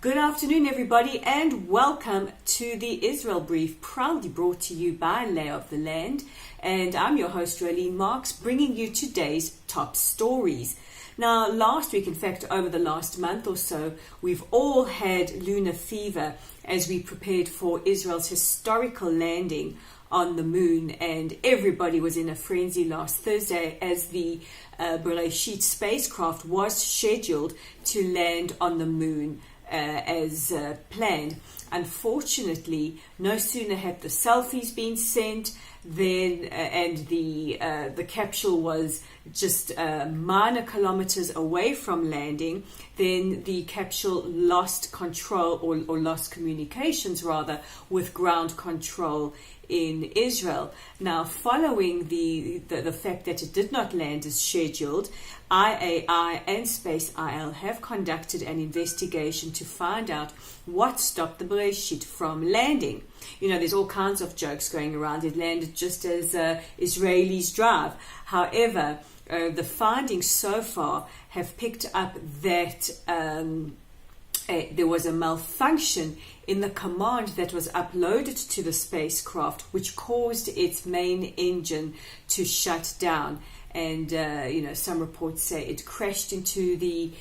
Good afternoon, everybody, and welcome to the Israel Brief, proudly brought to you by Lay of the Land. And I'm your host, Rolene Marks, bringing you today's top stories. Now, last week, in fact, over the last month or so, we've all had lunar fever as we prepared for Israel's historical landing on the moon, and everybody was in a frenzy last Thursday as the Beresheet spacecraft was scheduled to land on the moon as planned. Unfortunately, no sooner had the selfies been sent and the capsule was just minor kilometers away from landing, then the capsule lost control or lost communications rather with ground control in Israel. Now, following the fact that it did not land as scheduled, IAI and SpaceIL have conducted an investigation to find out what stopped the Beresheet from landing. You know, there's all kinds of jokes going around. It landed just as Israelis drive. However, the findings so far have picked up that there was a malfunction in the command that was uploaded to the spacecraft, which caused its main engine to shut down. And some reports say it crashed into the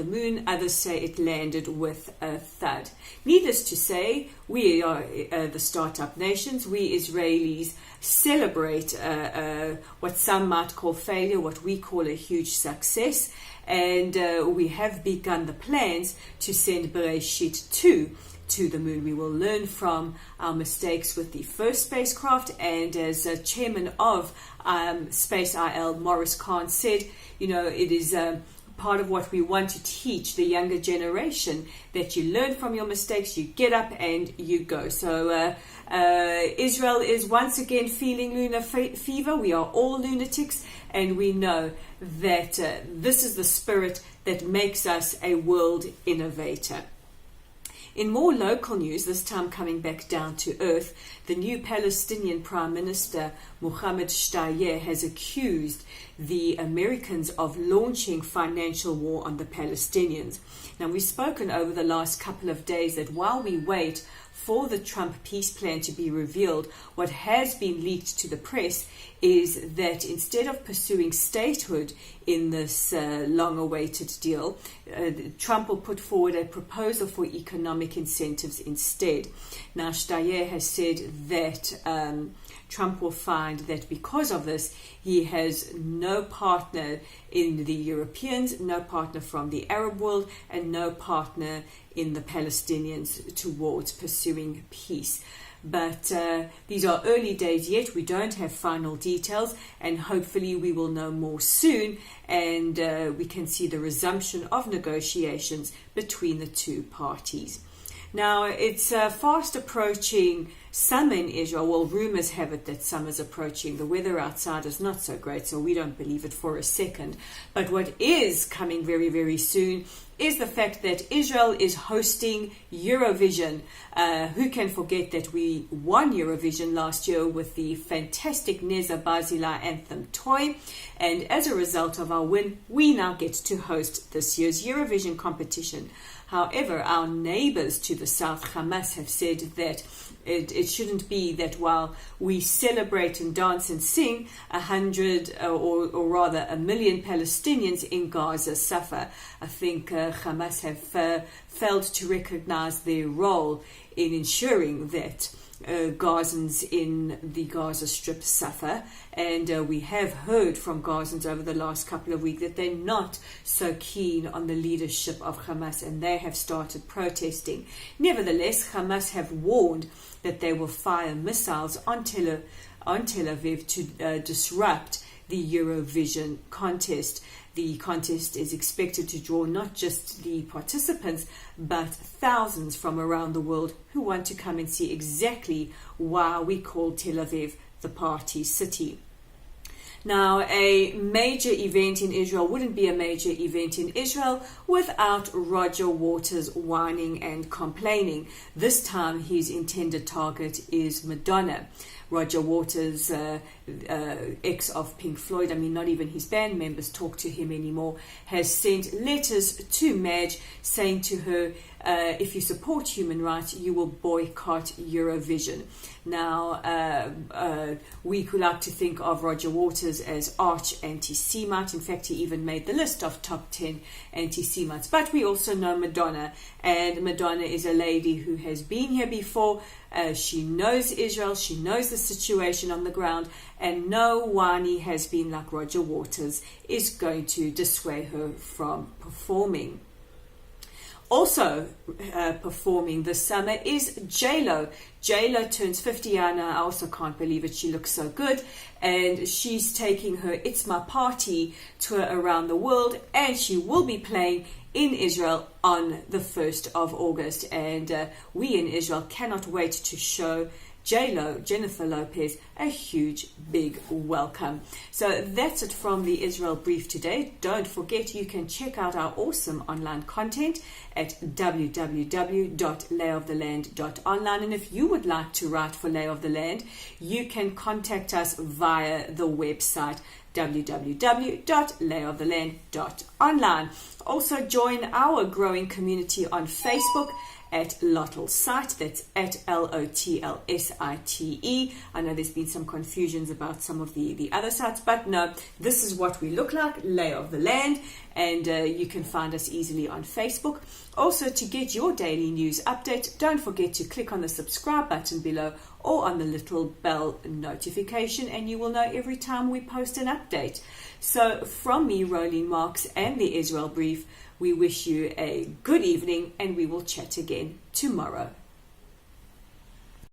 moon. Others say it landed with a thud. Needless to say, we are the startup nations. We Israelis celebrate what some might call failure, what we call a huge success. And we have begun the plans to send Beresheet 2 to the moon. We will learn from our mistakes with the first spacecraft, and as chairman of SpaceIL, Maurice Kahn, said, it is part of what we want to teach the younger generation, that you learn from your mistakes, you get up and you go. So Israel is once again feeling lunar fever. We are all lunatics, and we know that this is the spirit that makes us a world innovator. In more local news, this time coming back down to earth, the new Palestinian Prime Minister, Mohammed Shtayyeh, has accused the Americans of launching financial war on the Palestinians. Now, we've spoken over the last couple of days that while we wait for the Trump peace plan to be revealed, what has been leaked to the press is that instead of pursuing statehood in this long-awaited deal, Trump will put forward a proposal for economic incentives instead. Now, Shtayyeh has said that Trump will find that because of this, he has no partner in the Europeans, no partner from the Arab world, and no partner in the Palestinians towards pursuing peace. But these are early days yet. We don't have final details, and hopefully we will know more soon, and we can see the resumption of negotiations between the two parties. Now, it's fast approaching summer in Israel. Well, rumors have it that summer's approaching. The weather outside is not so great, so we don't believe it for a second. But what is coming very, very soon is the fact that Israel is hosting Eurovision. Who can forget that we won Eurovision last year with the fantastic Neza Barzilai anthem Toy, and as a result of our win, we now get to host this year's Eurovision competition. However, our neighbors to the south, Hamas, have said that it shouldn't be that while we celebrate and dance and sing, 100 or rather 1 million Palestinians in Gaza suffer. I think Hamas have failed to recognize their role in ensuring that Gazans in the Gaza Strip suffer, and we have heard from Gazans over the last couple of weeks that they're not so keen on the leadership of Hamas, and they have started protesting. Nevertheless, Hamas have warned that they will fire missiles on Tel Aviv to disrupt the Eurovision contest. The contest is expected to draw not just the participants, but thousands from around the world who want to come and see exactly why we call Tel Aviv the party city. Now, a major event in Israel wouldn't be a major event in Israel without Roger Waters whining and complaining. This time, his intended target is Madonna. Roger Waters, ex of Pink Floyd, I mean, not even his band members talk to him anymore, has sent letters to Madge saying to her, if you support human rights, you will boycott Eurovision. Now, we could like to think of Roger Waters as arch anti-Semite. In fact, he even made the list of top 10 anti-Semites. But we also know Madonna, and Madonna is a lady who has been here before. She knows Israel, she knows the situation on the ground, and no whiny has been like Roger Waters is going to dissuade her from performing. Also performing this summer is J-Lo. J-Lo turns 50 now. I also can't believe it. She looks so good. And she's taking her It's My Party tour around the world. And she will be playing in Israel on the 1st of August. And we in Israel cannot wait to show J-Lo, Jennifer Lopez, a huge, big welcome. So that's it from the Israel Brief today. Don't forget, you can check out our awesome online content at www.layoftheland.online. And if you would like to write for Lay of the Land, you can contact us via the website www.layoftheland.online. Also join our growing community on Facebook at Lotl Site. That's at LOTLSITE. I know there's been some confusions about some of the other sites, but no, this is what we look like, Lay of the Land, and you can find us easily on Facebook. Also, to get your daily news update, don't forget to click on the subscribe button below or on the little bell notification, and you will know every time we post an update. So from me, Rolene Marks, and the Israel Brief, we wish you a good evening, and we will chat again tomorrow.